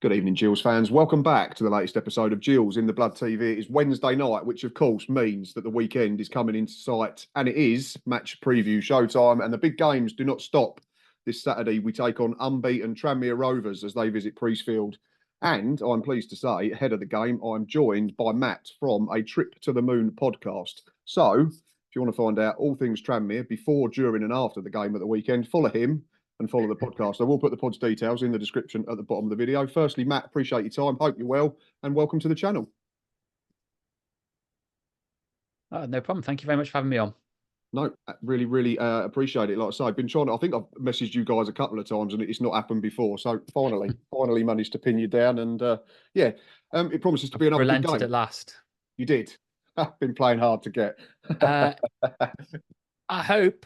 Good evening, Gills fans. Welcome back to the latest episode of Gills in the Blood TV. It is Wednesday night, which of course means that the weekend is coming into sight, and it is match preview showtime. And the big games do not stop. This Saturday, we take on unbeaten Tranmere Rovers as they visit Priestfield. And I'm pleased to say, ahead of the game, I'm joined by Matt from a Trip to the Moon podcast. So, if you want to find out all things Tranmere before, during, and after the game at the weekend, follow him and follow the podcast. I will put the pod's details in the description at the bottom of the video. Firstly, Matt, appreciate your time. Hope you're well, and welcome to the channel. No problem. Thank you very much for having me on. No, really appreciate it. Like I say, I've been trying to, I think I've messaged you guys a couple of times and it's not happened before. So finally managed to pin you down. And it promises to be another good game. Relented at last. You did. I've been playing hard to get. I hope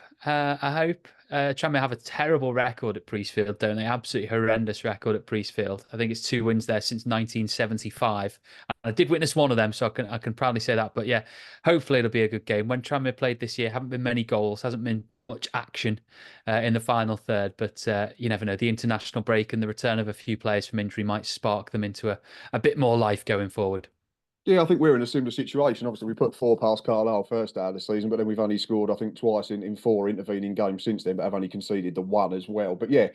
Tranmere have a terrible record at Priestfield, don't they? Absolutely horrendous record at Priestfield. I think it's 2 wins there since 1975. I did witness one of them, so I can proudly say that. But yeah, hopefully it'll be a good game. When Tranmere played this year, haven't been many goals, hasn't been much action in the final third. But you never know. The international break and the return of a few players from injury might spark them into a bit more life going forward. Yeah, I think we're in a similar situation. Obviously, we put 4 past Carlisle first out of the season, but then we've only scored, I think, twice in 4 intervening games since then, but have only conceded the 1 as well. But yeah,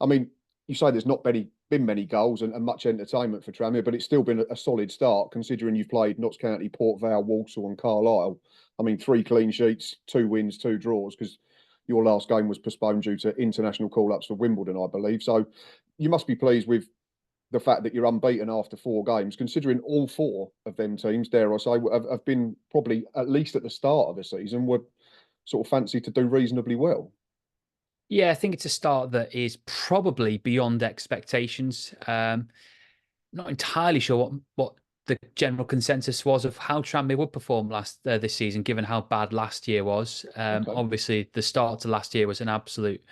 I mean, you say there's not been many goals and much entertainment for Tranmere, but it's still been a solid start considering you've played Notts County, Port Vale, Walsall, and Carlisle. I mean, 3 clean sheets, 2 wins, 2 draws, because your last game was postponed due to international call-ups for Wimbledon, I believe. So you must be pleased with the fact that you're unbeaten after 4 games, considering all 4 of them teams, dare I say, have been probably, at least at the start of the season, were sort of fancy to do reasonably well. Yeah, I think it's a start that is probably beyond expectations. Not entirely sure what the general consensus was of how Tranmere would perform this season, given how bad last year was. Okay. Obviously, the start to last year was an absolute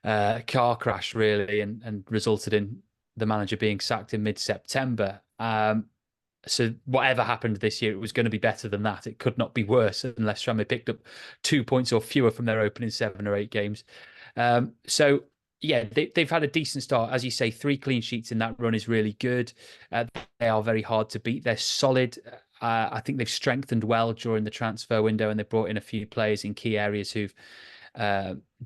car crash, really, and resulted in the manager being sacked in mid-September. So whatever happened this year, it was going to be better than that. It could not be worse unless Tranmere picked up 2 points or fewer from their opening 7 or 8 games. So yeah, they've had a decent start. As you say, 3 clean sheets in that run is really good. They are very hard to beat. They're solid. I think they've strengthened well during the transfer window, and they brought in a few players in key areas who've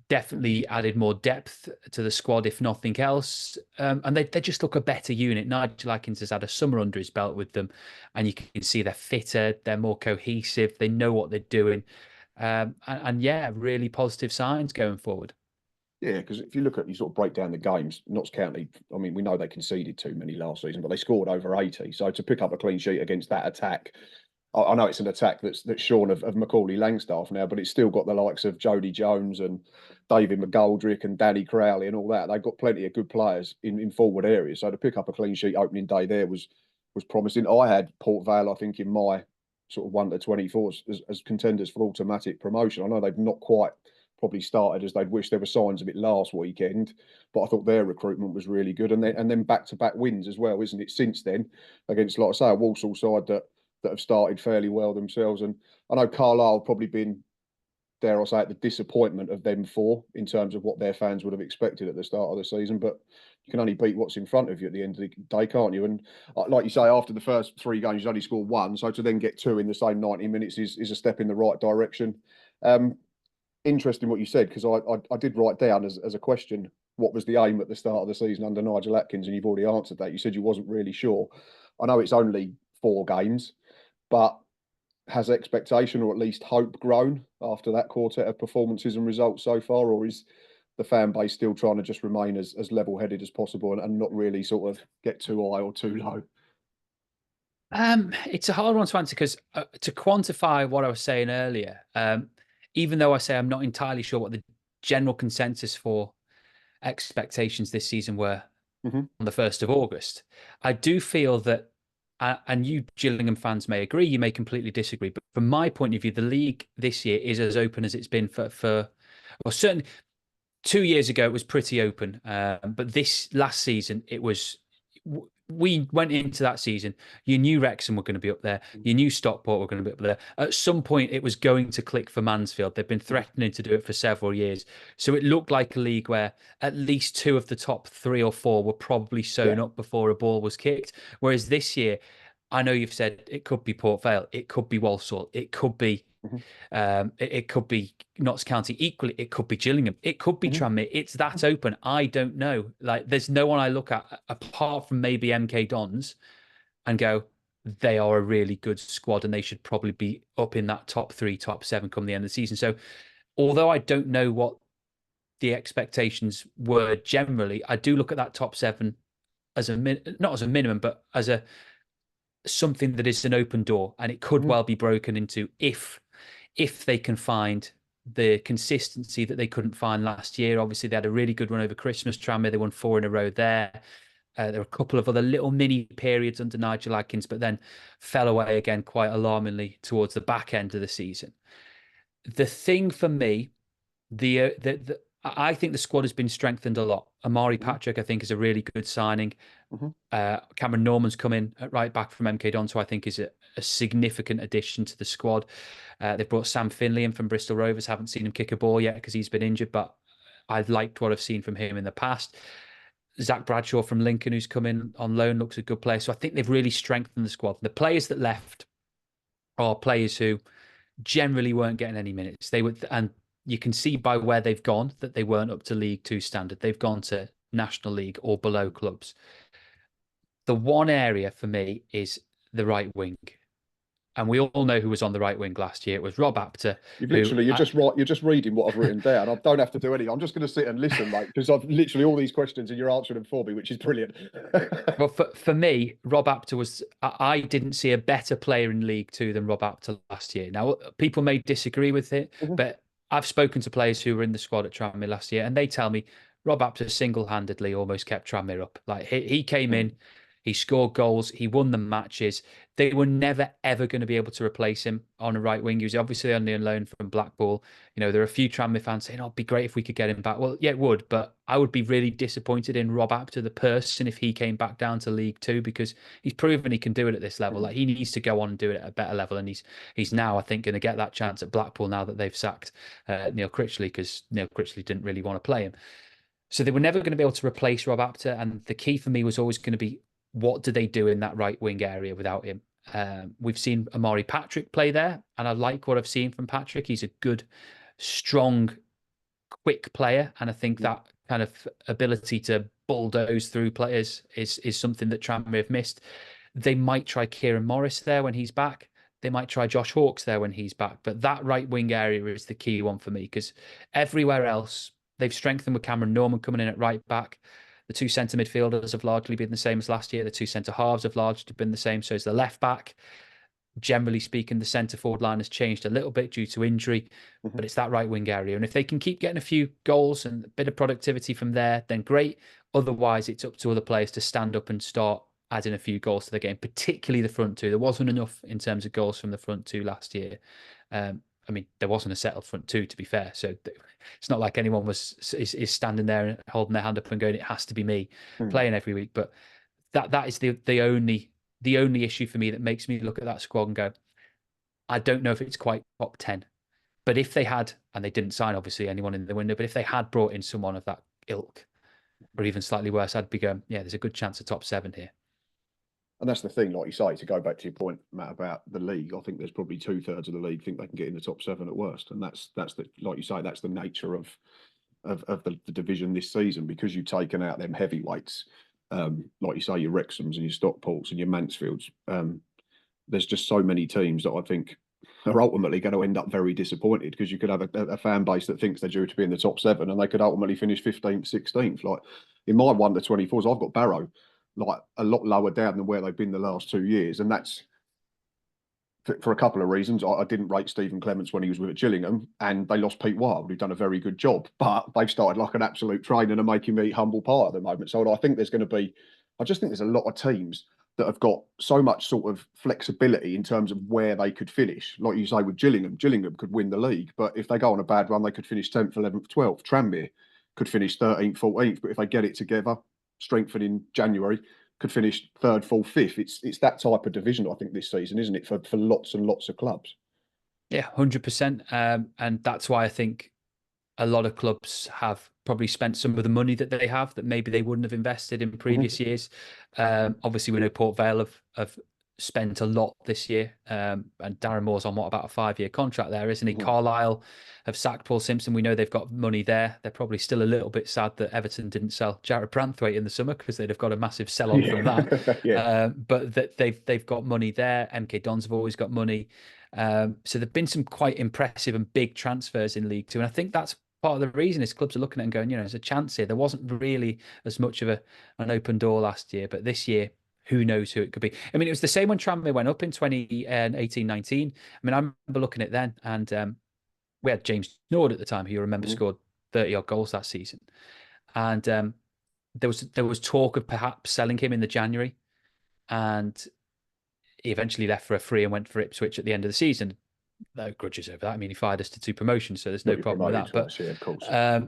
definitely added more depth to the squad, if nothing else. And they just look a better unit. Nigel Atkins has had a summer under his belt with them, and you can see they're fitter, they're more cohesive, they know what they're doing. And yeah, really positive signs going forward. Yeah, because if you look at, you sort of break down the games, Notts County, I mean, we know they conceded too many last season, but they scored over 80. So to pick up a clean sheet against that attack, I know it's an attack that's shorn of Macaulay Langstaff now, but it's still got the likes of Jody Jones and David McGoldrick and Danny Crowley and all that. They've got plenty of good players in forward areas. So to pick up a clean sheet opening day there was promising. I had Port Vale, I think, in my sort of 1 to 24 as contenders for automatic promotion. I know they've not quite probably started as they'd wish. There were signs of it last weekend, but I thought their recruitment was really good. And then back-to-back wins as well, isn't it? Since then, against, like I say, a Walsall side that have started fairly well themselves. And I know Carlisle probably been, dare I say it, the disappointment of them 4 in terms of what their fans would have expected at the start of the season. But you can only beat what's in front of you at the end of the day, can't you? And like you say, after the first 3 games, you only scored 1. So to then get 2 in the same 90 minutes is a step in the right direction. Interesting what you said, because I did write down as a question, what was the aim at the start of the season under Nigel Atkins? And you've already answered that. You said you wasn't really sure. I know it's only 4 games, but has expectation or at least hope grown after that quartet of performances and results so far, or is the fan base still trying to just remain as level-headed as possible and not really sort of get too high or too low? It's a hard one to answer because to quantify what I was saying earlier, even though I say I'm not entirely sure what the general consensus for expectations this season were on the 1st of August, I do feel that, and you Gillingham fans may agree, you may completely disagree, but from my point of view, the league this year is as open as it's been for well, certainly 2 years ago, it was pretty open. But this last season, it was we went into that season, you knew Wrexham were going to be up there. You knew Stockport were going to be up there. At some point, it was going to click for Mansfield. They've been threatening to do it for several years. So it looked like a league where at least two of the top three or four were probably sewn up before a ball was kicked. Whereas this year, I know you've said it could be Port Vale, it could be Walsall, it could be it could be Notts County. Equally, it could be Gillingham. It could be Tranmere. It's that open. I don't know. Like, there's no one I look at apart from maybe MK Dons and go, they are a really good squad and they should probably be up in that top three, top seven come the end of the season. So, although I don't know what the expectations were generally, I do look at that top seven as not as a minimum, but as a something that is an open door, and it could well be broken into if they can find the consistency that they couldn't find last year. Obviously, they had a really good run over Christmas. Tranmere, they won 4 in a row there. There were a couple of other little mini periods under Nigel Adkins, but then fell away again quite alarmingly towards the back end of the season. The thing for me, I think the squad has been strengthened a lot. Amari Patrick, I think, is a really good signing. Cameron Norman's come in at right back from MK Dons, who I think is a significant addition to the squad. They've brought Sam Finley in from Bristol Rovers. Haven't seen him kick a ball yet because he's been injured, but I've liked what I've seen from him in the past. Zach Bradshaw from Lincoln, who's come in on loan, looks a good player. So I think they've really strengthened the squad. The players that left are players who generally weren't getting any minutes. They would, and you can see by where they've gone that they weren't up to League Two standard. They've gone to National League or below clubs. The one area for me is the right wing. And we all know who was on the right wing last year. It was Rob Apter. You're just reading what I've written down. I don't have to do anything. I'm just going to sit and listen, mate, because I've literally all these questions and you're answering them for me, which is brilliant. Well, for me, Rob Apter was. I didn't see a better player in League Two than Rob Apter last year. Now, people may disagree with it, but I've spoken to players who were in the squad at Tranmere last year, and they tell me Rob Apter single-handedly almost kept Tranmere up. Like, he came in. He scored goals. He won the matches. They were never, ever going to be able to replace him on a right wing. He was obviously on loan from Blackpool. You know, there are a few Tranmere fans saying, oh, it'd be great if we could get him back. Well, yeah, it would. But I would be really disappointed in Rob Apter, the person, if he came back down to League Two, because he's proven he can do it at this level. Like, he needs to go on and do it at a better level. And he's now, I think, going to get that chance at Blackpool now that they've sacked Neil Critchley, because Neil Critchley didn't really want to play him. So they were never going to be able to replace Rob Apter. And the key for me was always going to be, what do they do in that right wing area without him? We've seen Amari Patrick play there, and I like what I've seen from Patrick. He's a good, strong, quick player, and I think that kind of ability to bulldoze through players is something that Tranmere have missed. They might try Kieran Morris there when he's back. They might try Josh Hawkes there when he's back. But that right wing area is the key one for me, because everywhere else, they've strengthened with Cameron Norman coming in at right back. The two centre midfielders have largely been the same as last year. The two centre halves have largely been the same. So is the left back. Generally speaking, the centre forward line has changed a little bit due to injury, but it's that right wing area. And if they can keep getting a few goals and a bit of productivity from there, then great. Otherwise, it's up to other players to stand up and start adding a few goals to the game, particularly the front two. There wasn't enough in terms of goals from the front two last year. I mean, there wasn't a settled front two, to be fair. So it's not like anyone is standing there and holding their hand up and going, it has to be me playing every week. But that is the only issue for me that makes me look at that squad and go, I don't know if it's quite top 10. But if they had, and they didn't sign obviously anyone in the window, but if they had brought in someone of that ilk, or even slightly worse, I'd be going, yeah, there's a good chance of top 7 here. And that's the thing, like you say, to go back to your point, Matt, about the league, I think there's probably 2/3 of the league think they can get in the top 7 at worst. And that's the, like you say, that's the nature of the division this season, because you've taken out them heavyweights, like you say, your Wrexhams and your Stockports and your Mansfields. There's just so many teams that I think are ultimately going to end up very disappointed, because you could have a fan base that thinks they're due to be in the top 7 and they could ultimately finish 15th, 16th. Like in my 1 to 24s, I've got Barrow like a lot lower down than where they've been the last 2 years. And that's for a couple of reasons. I didn't rate Stephen Clements when he was with Gillingham, and they lost Pete Wild, who'd done a very good job, but they've started like an absolute train and are making me humble pie at the moment. So I think I just think there's a lot of teams that have got so much sort of flexibility in terms of where they could finish. Like you say with Gillingham could win the league, but if they go on a bad run, they could finish 10th, 11th, 12th. Tranmere could finish 13th, 14th, but if they get it together, strengthen in January, could finish third, fourth, fifth. It's that type of division, I think, this season, isn't it, for lots and lots of clubs? Yeah, 100%. And that's why I think a lot of clubs have probably spent some of the money that they have that maybe they wouldn't have invested in previous years. Obviously, we know Port Vale have spent a lot this year, and Darren Moore's on about a 5-year contract there, isn't he? Carlisle have sacked Paul Simpson. We know they've got money there. They're probably still a little bit sad that Everton didn't sell Jarrett Branthwaite in the summer because they'd have got a massive sell on from that. But that they've got money there. MK Dons have always got money. So there've been some quite impressive and big transfers in League Two, and I think that's part of the reason is clubs are looking at it and going, there's a chance here. There wasn't really as much of an open door last year, but this year, who knows who it could be. I mean, it was the same when Tranmere went up in 2018-19. I mean, I remember looking at it then, and we had James Nord at the time, who you remember scored 30-odd goals that season. And there was talk of perhaps selling him in the January, and he eventually left for a free and went for Ipswich at the end of the season. No grudges over that. I mean, he fired us to 2 promotions, so there's no problem with that. But of course. I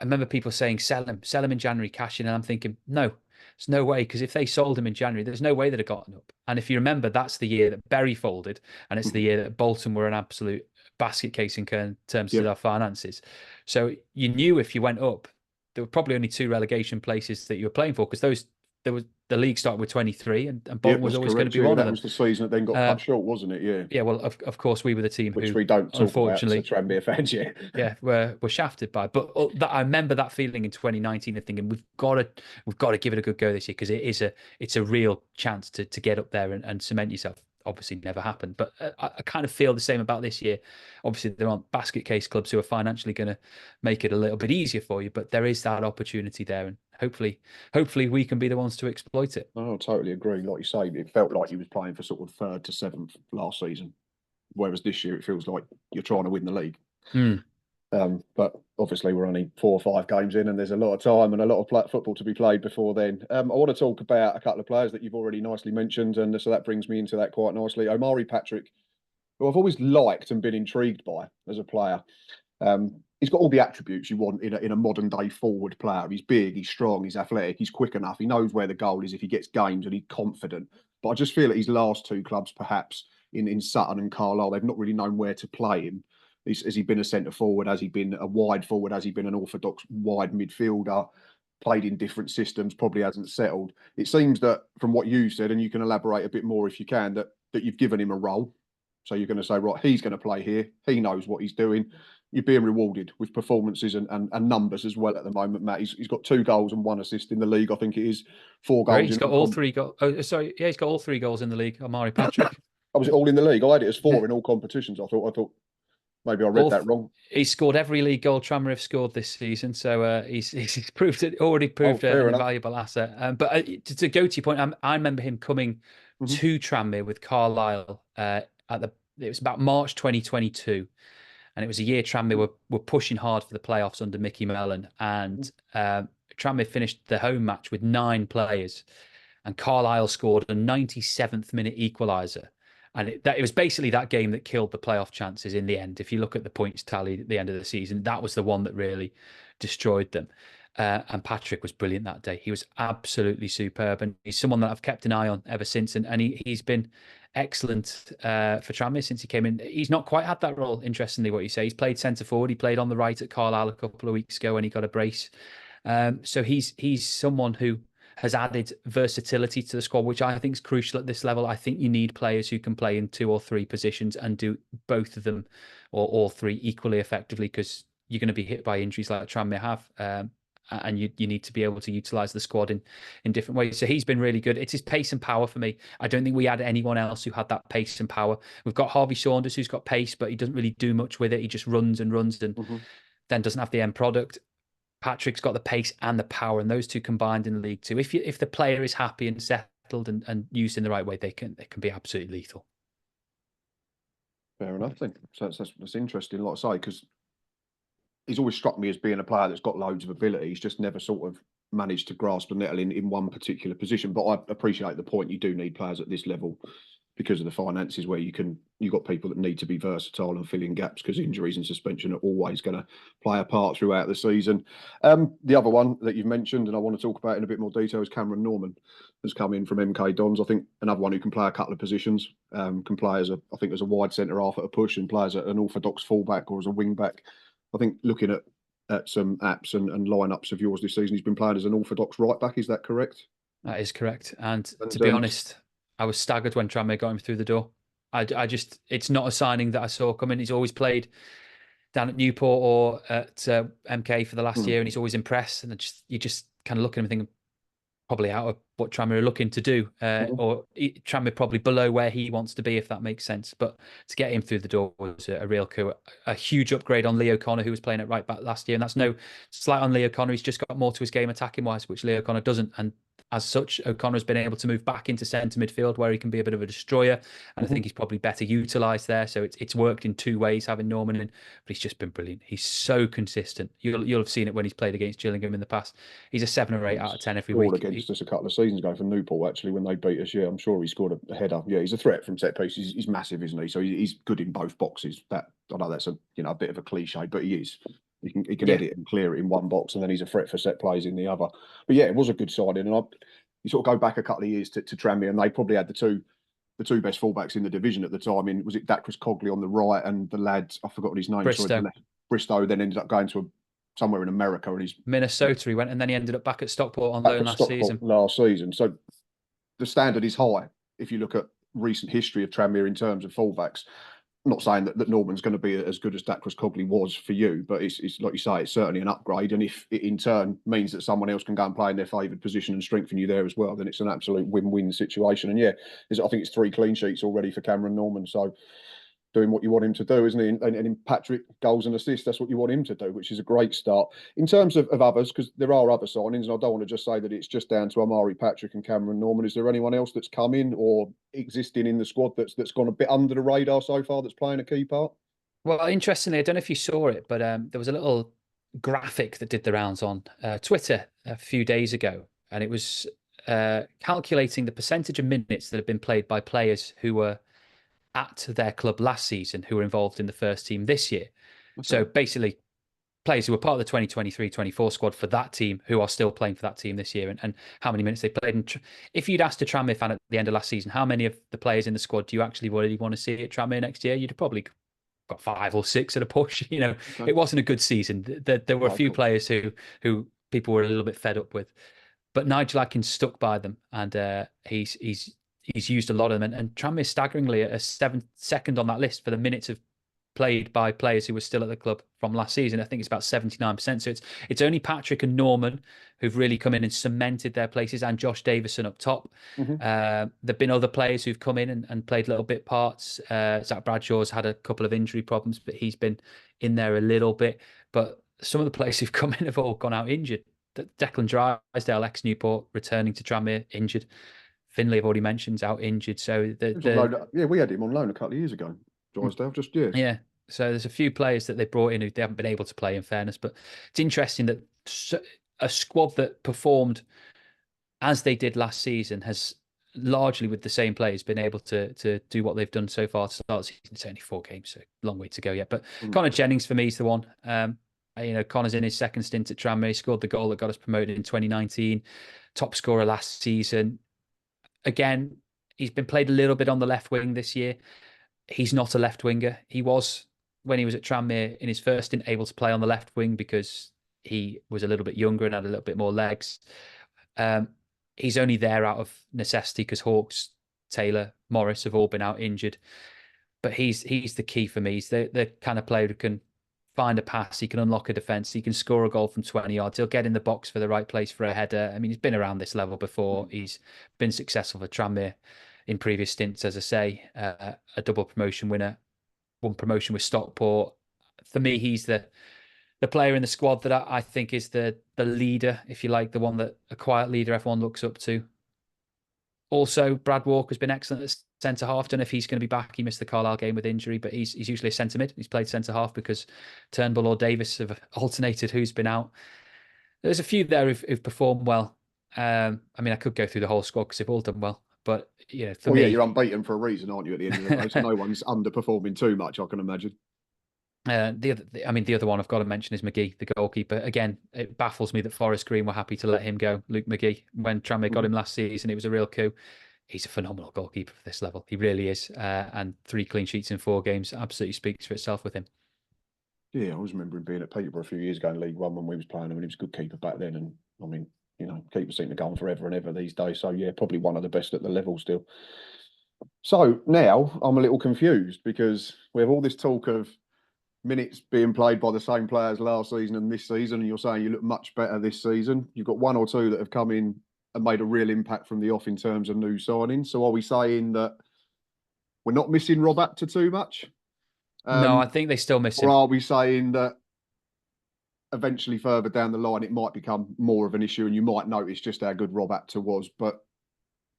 remember people saying, sell him in January, cash in. And I'm thinking, no, there's no way. Because if they sold him in January, there's no way they'd have gotten up. And if you remember, that's the year that Bury folded. And it's the year that Bolton were an absolute basket case in terms of their finances. So you knew if you went up, there were probably only 2 relegation places that you were playing for, because the league started with 23, and Bolton was always going to be one of them. That was the season that then got cut short, wasn't it? Yeah. Yeah. Well, of course, we were the team which who we don't talk unfortunately about, so Tranmere fans, were shafted by. But I remember that feeling in 2019 and thinking we've got to give it a good go this year, because it's a real chance to get up there and cement yourself. Obviously, never happened, but I kind of feel the same about this year. Obviously, there aren't basket case clubs who are financially going to make it a little bit easier for you, but there is that opportunity there, and hopefully we can be the ones to exploit it. I totally agree. Like you say, it felt like he was playing for sort of 3rd to 7th last season, whereas this year it feels like you're trying to win the league. But obviously we're only 4 or 5 games in, and there's a lot of time and a lot of football to be played before then. I want to talk about a couple of players that you've already nicely mentioned, and so that brings me into that quite nicely. Omari Patrick, who I've always liked and been intrigued by as a player. He's got all the attributes you want in a modern day forward player. He's big, he's strong, he's athletic, he's quick enough. He knows where the goal is if he gets games, and he's confident. But I just feel at his last 2 clubs, perhaps in Sutton and Carlisle, they've not really known where to play him. Has he been a centre forward? Has he been a wide forward? Has he been an orthodox wide midfielder? Played in different systems, probably hasn't settled. It seems that from what you said, and you can elaborate a bit more if you can, that you've given him a role. So you're going to say, right, he's going to play here. He knows what he's doing. You're being rewarded with performances and numbers as well at the moment, Matt. He's got 2 goals and 1 assist in the league. I think it is 4 goals. He's got all 3 goals. Oh, sorry. Yeah, he's got all 3 goals in the league, Omari Patrick. Was it all in the league? I had it as 4 in all competitions. I thought maybe I read that wrong. He's scored every league goal Tranmere have scored this season, so he's already proved an invaluable asset. But to go to your point, I remember him coming to Tranmere with Carlisle it was about March 2022, and it was a year Tranmere were pushing hard for the playoffs under Mickey Mellon, and Tranmere finished the home match with 9 players, and Carlisle scored a 97th minute equaliser. And it was basically that game that killed the playoff chances in the end. If you look at the points tally at the end of the season, that was the one that really destroyed them. And Patrick was brilliant that day. He was absolutely superb. And he's someone that I've kept an eye on ever since. And he's been excellent for Tranmere since he came in. He's not quite had that role, interestingly, what you say. He's played centre forward. He played on the right at Carlisle a couple of weeks ago when he got a brace. So he's someone who has added versatility to the squad, which I think is crucial at this level. I think you need players who can play in 2 or 3 positions and do both of them or all 3 equally effectively, because you're going to be hit by injuries like Tranmere have. And you need to be able to utilise the squad in different ways. So he's been really good. It's his pace and power for me. I don't think we had anyone else who had that pace and power. We've got Harvey Saunders, who's got pace, but he doesn't really do much with it. He just runs and then doesn't have the end product. Patrick's got the pace and the power, and those 2 combined in League Two. If the player is happy and settled and used in the right way, they can be absolutely lethal. Fair enough, then. So that's interesting, like I say, because he's always struck me as being a player that's got loads of ability. He's just never sort of managed to grasp the nettle in one particular position. But I appreciate the point. You do need players at this level because of the finances, where you've got people that need to be versatile and fill in gaps, because injuries and suspension are always going to play a part throughout the season. The other one that you've mentioned, and I want to talk about in a bit more detail, is Cameron Norman, has come in from MK Dons. I think another one who can play a couple of positions, can play as I think as a wide centre half at a push, and play as an orthodox fullback or as a wing back. I think looking at some apps and lineups of yours this season, he's been playing as an orthodox right back. Is that correct? That is correct. And to be And honest, I was staggered when Tranmere got him through the door. I just, it's not a signing that I saw coming. He's always played down at Newport or at MK for the last year, and he's always impressed. And you just kind of look at him and think, probably out of what Tranmere are looking to do, or Tranmere probably below where he wants to be, if that makes sense. But to get him through the door was a real coup, a huge upgrade on Leo Connor, who was playing at right back last year. And that's no slight on Leo Connor. He's just got more to his game attacking wise, which Leo Connor doesn't. And as such, O'Connor's been able to move back into centre midfield where he can be a bit of a destroyer. And I think he's probably better utilised there. So it's worked in two ways, having Norman in, but he's just been brilliant. He's so consistent. You'll have seen it when he's played against Gillingham in the past. He's a 7 or 8 out of 10 every week. Against us a couple of seasons ago for Newport, actually, when they beat us. Yeah, I'm sure he scored a header. Yeah, he's a threat from set pieces. He's massive, isn't he? So he's good in both boxes. That, I know that's a bit of a cliche, but he is. He can edit and clear it in one box, and then he's a threat for set plays in the other. But yeah, it was a good signing. And you sort of go back a couple of years to Tranmere, and they probably had the two best fullbacks in the division at the time. Was it Dacris Cogley on the right, and the lad, I forgot his name. Bristow then ended up going to somewhere in America, and he's Minnesota. He went, and then he ended up back at Stockport on loan last season. So the standard is high if you look at recent history of Tranmere in terms of fullbacks. I'm not saying that Norman's going to be as good as Dacris Cogley was for you, but it's like you say, it's certainly an upgrade. And if it in turn means that someone else can go and play in their favoured position and strengthen you there as well, then it's an absolute win-win situation. And yeah, I think it's 3 clean sheets already for Cameron Norman. So doing what you want him to do, isn't he? And in Patrick, goals and assists, that's what you want him to do, which is a great start. In terms of others, because there are other signings, and I don't want to just say that it's just down to Amari Patrick and Cameron Norman. Is there anyone else that's come in or existing in the squad that's gone a bit under the radar so far, that's playing a key part? Well, interestingly, I don't know if you saw it, but there was a little graphic that did the rounds on Twitter a few days ago, and it was calculating the percentage of minutes that have been played by players who were at their club last season who were involved in the first team this year. Okay. So basically, players who were part of the 2023-24 squad for that team who are still playing for that team this year, and how many minutes they played. And if you'd asked a Tranmere fan at the end of last season, how many of the players in the squad do you actually really want to see at Tranmere next year? You'd have probably got 5 or 6 at a push. Okay. It wasn't a good season. There were a few players who people were a little bit fed up with, but Nigel Atkins stuck by them, and he's used a lot of them, and Tranmere staggeringly a 2nd on that list for the minutes of played by players who were still at the club from last season. I think it's about 79%. So it's only Patrick and Norman who've really come in and cemented their places, and Josh Davison up top. There've been other players who've come in and played little bit parts. Zach Bradshaw's had a couple of injury problems, but he's been in there a little bit. But some of the players who've come in have all gone out injured. Declan Drysdale, ex-Newport, returning to Tranmere, injured. Finlay, I've already mentioned, is out injured. So we had him on loan a couple of years ago. Drysdale, yeah. So there's a few players that they brought in who they haven't been able to play, in fairness. But it's interesting that a squad that performed as they did last season has largely, with the same players, been able to do what they've done so far to start the season. It's only 4 games, so a long way to go yet. But Connor Jennings for me is the one. Connor's in his 2nd stint at Tranmere. He scored the goal that got us promoted in 2019. Top scorer last season. Again, he's been played a little bit on the left wing this year. He's not a left winger. He was, when he was at Tranmere in his first stint, able to play on the left wing because he was a little bit younger and had a little bit more legs. He's only there out of necessity because Hawkes, Taylor, Morris have all been out injured. But he's the key for me. He's the kind of player who can find a pass, he can unlock a defence, he can score a goal from 20 yards, he'll get in the box for the right place for a header. I mean, he's been around this level before. He's been successful for Tranmere in previous stints, as I say, a double promotion winner, 1 promotion with Stockport. For me, he's the player in the squad that I think is the leader, if you like, the one that a quiet leader everyone looks up to. Also, Brad Walker's been excellent at centre-half. Don't know if he's going to be back. He missed the Carlisle game with injury, but he's usually a centre-mid. He's played centre-half because Turnbull or Davis have alternated who's been out. There's a few there who've performed well. I mean, I could go through the whole squad because they've all done well. But you know, for Well, yeah, me, you're unbeaten for a reason, aren't you? At the end of the day, so no one's underperforming too much, I can imagine. the other one I've got to mention is McGee, the goalkeeper. Again, it baffles me that Forest Green were happy to let him go, Luke McGee. When Tranmere got him last season, it was a real coup. He's a phenomenal goalkeeper for this level. He really is. And 3 clean sheets in 4 games absolutely speaks for itself with him. Yeah, I was remembering being at Peterborough a few years ago in League One when we was playing him, and he was a good keeper back then. And I mean, you know, keepers seem to go on forever and ever these days. So yeah, probably one of the best at the level still. So now I'm a little confused because we have all this talk of minutes being played by the same players last season and this season, and you're saying you look much better this season. You've got 1 or 2 that have come in and made a real impact from the off in terms of new signings. So are we saying that we're not missing Rob Apter too much? No, I think they still miss Or him. are we saying that eventually further down the line it might become more of an issue and you might notice just how good Rob Apter was? But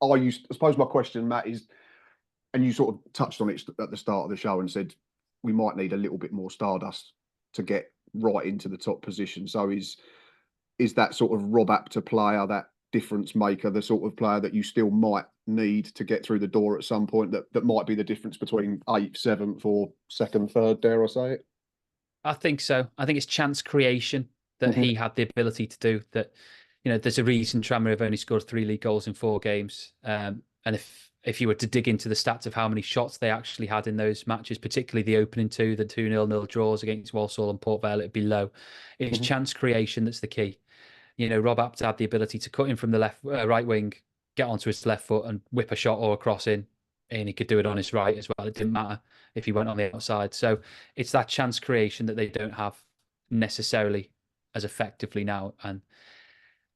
I suppose my question, Matt, is, and you sort of touched on it at the start of the show and said we might need a little bit more stardust to get right into the top position. So is that sort of Rob Apter player, that difference maker, the sort of player that you still might need to get through the door at some point, that might be the difference between 8th, 7th, or 2nd, 3rd, dare I say it? I think so. I think it's chance creation that he had the ability to do. That, you know, there's a reason Tranmere have only scored 3 league goals in 4 games. And if you were to dig into the stats of how many shots they actually had in those matches, particularly the opening 2, the 2-0 draws against Walsall and Port Vale, it'd be low. It's chance creation that's the key. You know, Rob Apter had the ability to cut in from the right wing, get onto his left foot and whip a shot or a cross in, and he could do it on his right as well. It didn't matter if he went on the outside. So it's that chance creation that they don't have necessarily as effectively now. And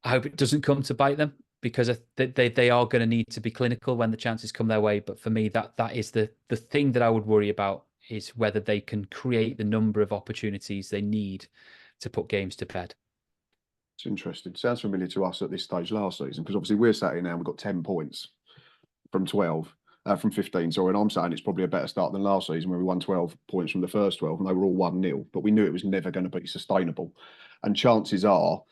I hope it doesn't come to bite them, because they are going to need to be clinical when the chances come their way. But for me, that is the thing that I would worry about, is whether they can create the number of opportunities they need to put games to bed. It's interesting. Sounds familiar to us at this stage last season, because obviously we're sat here now and we've got 10 points from 12, from 15, sorry. And I'm saying it's probably a better start than last season where we won 12 points from the first 12 and they were all 1-0. But we knew it was never going to be sustainable. And chances are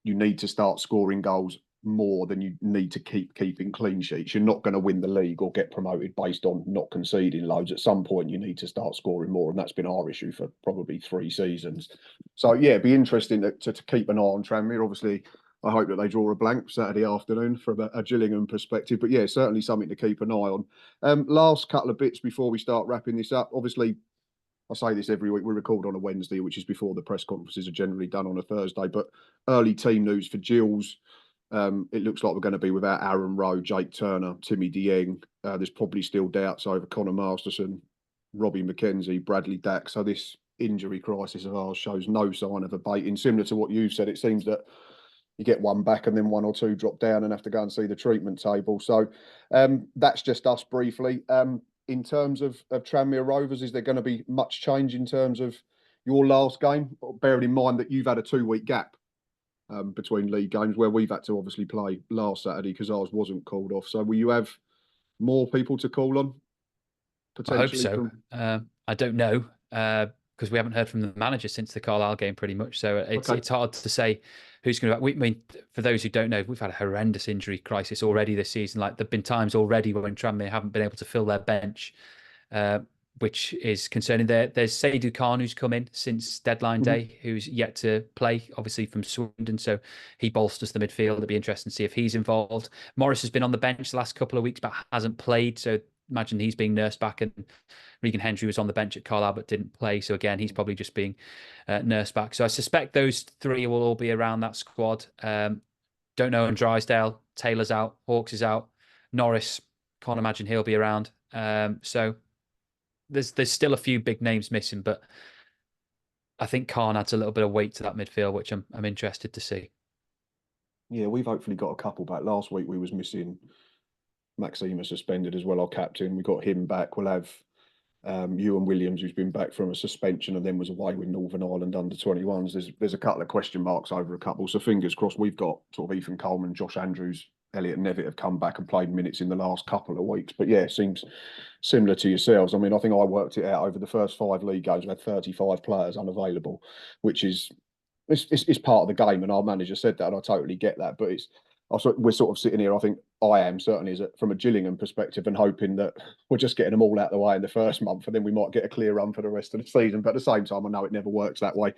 you need to start scoring goals more than you need to keeping clean sheets. You're not going to win the league or get promoted based on not conceding loads. At some point, you need to start scoring more, and that's been our issue for probably 3 seasons. So yeah, it'd be interesting to keep an eye on Tranmere. Obviously, I hope that they draw a blank Saturday afternoon from a Gillingham perspective. But yeah, certainly something to keep an eye on. Last couple of bits before we start wrapping this up. Obviously, I say this every week. We record on a Wednesday, which is before the press conferences are generally done on a Thursday. But early team news for Gills. It looks like we're going to be without Aaron Rowe, Jake Turner, Timmy Dieng. There's probably still doubts over Connor Masterson, Robbie McKenzie, Bradley Dack. So this injury crisis of ours shows no sign of abating. Similar to what you've said, it seems that you get one back and then 1 or 2 drop down and have to go and see the treatment table. So that's just us briefly. In terms of Tranmere Rovers, is there going to be much change in terms of your last game? Bearing in mind that you've had a 2-week gap between league games, where we've had to obviously play last Saturday because ours wasn't called off. So will you have more people to call on potentially? I hope so. I don't know, because we haven't heard from the manager since the Carlisle game, pretty much. So it's hard to say who's going to. I mean, for those who don't know, we've had a horrendous injury crisis already this season. Like, there've been times already when Tranmere haven't been able to fill their bench, which is concerning. There's Seydou Khan, who's come in since deadline day, who's yet to play, obviously from Swindon, so he bolsters the midfield. It'll be interesting to see if he's involved. Morris has been on the bench the last couple of weeks, but hasn't played, so imagine he's being nursed back. And Regan Hendry was on the bench at Carlisle but didn't play, so again, he's probably just being nursed back. So I suspect those 3 will all be around that squad. Don't know on Drysdale. Taylor's out. Hawks is out. Norris, can't imagine he'll be around. So there's still a few big names missing, but I think Khan adds a little bit of weight to that midfield, which I'm interested to see. Yeah, we've hopefully got a couple back. Last week we was missing Maxima, suspended as well, our captain. We got him back. We'll have Ewan Williams, who's been back from a suspension and then was away with Northern Ireland under 21s. There's a couple of question marks over a couple. So fingers crossed. We've got sort of Ethan Coleman, Josh Andrews, Elliot Nevitt have come back and played minutes in the last couple of weeks. But yeah, it seems similar to yourselves. I mean, I think I worked it out over the first 5 league games. We had 35 players unavailable, which is it's part of the game. And our manager said that, and I totally get that. But we're sort of sitting here, I think I am certainly from a Gillingham perspective, and hoping that we're just getting them all out of the way in the first month, and then we might get a clear run for the rest of the season. But at the same time, I know it never works that way.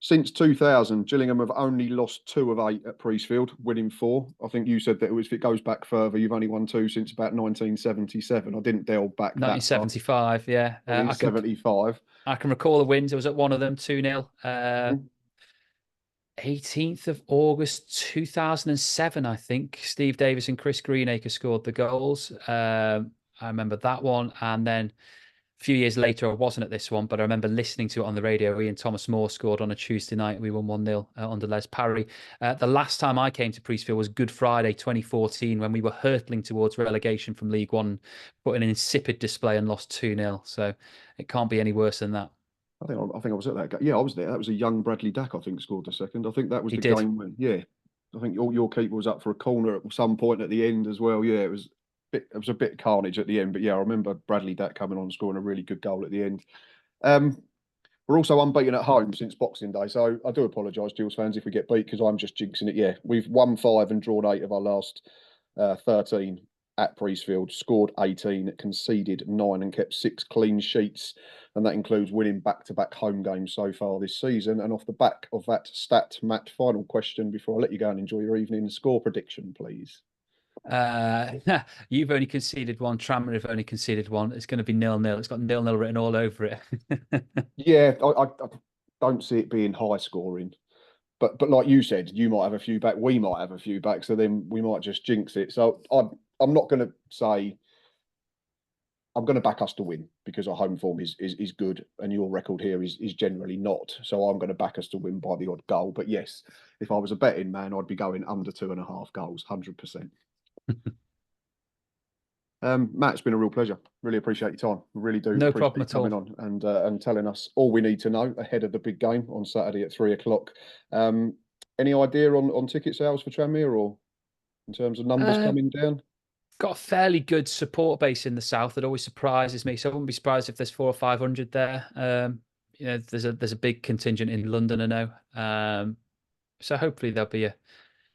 Since 2000, Gillingham have only lost 2 of 8 at Priestfield, winning 4. I think you said that if it goes back further, you've only won 2 since about 1977. I didn't delve back that far. 1975, yeah. 1975. I can recall the wins. I was at one of them, 2-0. 18th of August 2007, I think. Steve Davis and Chris Greenacre scored the goals. I remember that one. And then a few years later, I wasn't at this one, but I remember listening to it on the radio. Ian Thomas Moore scored on a Tuesday night. We won 1-0 under Les Parry. The last time I came to Priestfield was Good Friday 2014, when we were hurtling towards relegation from League One, put in an insipid display and lost 2-0. So it can't be any worse than that. I think I was at that game. Yeah, I was there. That was a young Bradley Dack, I think, scored the second. I think that was the game when, yeah. I think your keeper was up for a corner at some point at the end as well. Yeah, it was a bit carnage at the end. But yeah, I remember Bradley Dack coming on and scoring a really good goal at the end. We're also unbeaten at home since Boxing Day. So I do apologise, Gills fans, if we get beat, because I'm just jinxing it. Yeah, we've won 5 and drawn 8 of our last 13 at Priestfield, scored 18, conceded 9 and kept 6 clean sheets. And that includes winning back-to-back home games so far this season. And off the back of that stat, Matt, final question before I let you go and enjoy your evening. Score prediction, please. You've only conceded 1. Tranmere have only conceded 1. It's going to be 0-0. It's got 0-0 written all over it. Yeah, I don't see it being high scoring. But like you said, you might have a few back. We might have a few back. So then we might just jinx it. So I'm not going to say... I'm going to back us to win, because our home form is good, and your record here is generally not. So I'm going to back us to win by the odd goal. But yes, if I was a betting man, I'd be going under 2.5 goals, 100%. Matt, it's been a real pleasure. Really appreciate your time. Really do. No appreciate problem you at all. coming on and telling us all we need to know ahead of the big game on Saturday at 3 o'clock. Any idea on ticket sales for Tranmere, or in terms of numbers coming down? Got a fairly good support base in the south. That always surprises me. So I wouldn't be surprised if there's 400 or 500 there. You know, there's a big contingent in London, I know. So hopefully there'll be a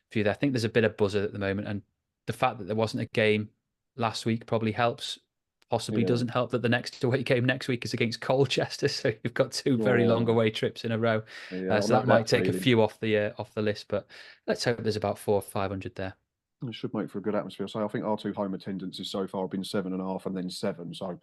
few there. I think there's a bit of buzzer at the moment, and the fact that there wasn't a game last week probably helps. Possibly doesn't help that the next away game next week is against Colchester, so you've got 2 very long away trips in a row. So that might take a few off the list, but let's hope there's about 400 or 500 there. It should make for a good atmosphere. So I think our 2 home attendances so far have been 7.5 and then 7. So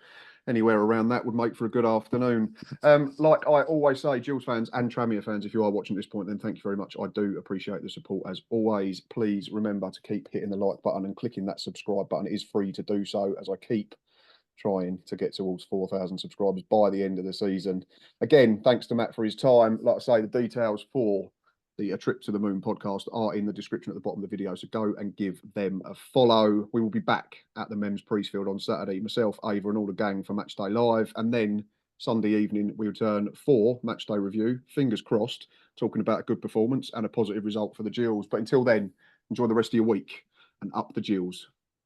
anywhere around that would make for a good afternoon. Like I always say, Gills fans and Tranmere fans, if you are watching this point, then thank you very much. I do appreciate the support as always. Please remember to keep hitting the like button and clicking that subscribe button. It is free to do so, as I keep trying to get towards 4,000 subscribers by the end of the season. Again, thanks to Matt for his time. Like I say, the details for the A Trip to the Moon podcast are in the description at the bottom of the video, so go and give them a follow. We will be back at the Men's Priestfield on Saturday, myself, Ava and all the gang for Matchday Live, and then Sunday evening we return for Matchday Review, fingers crossed, talking about a good performance and a positive result for the Gills. But until then, enjoy the rest of your week and up the Gills.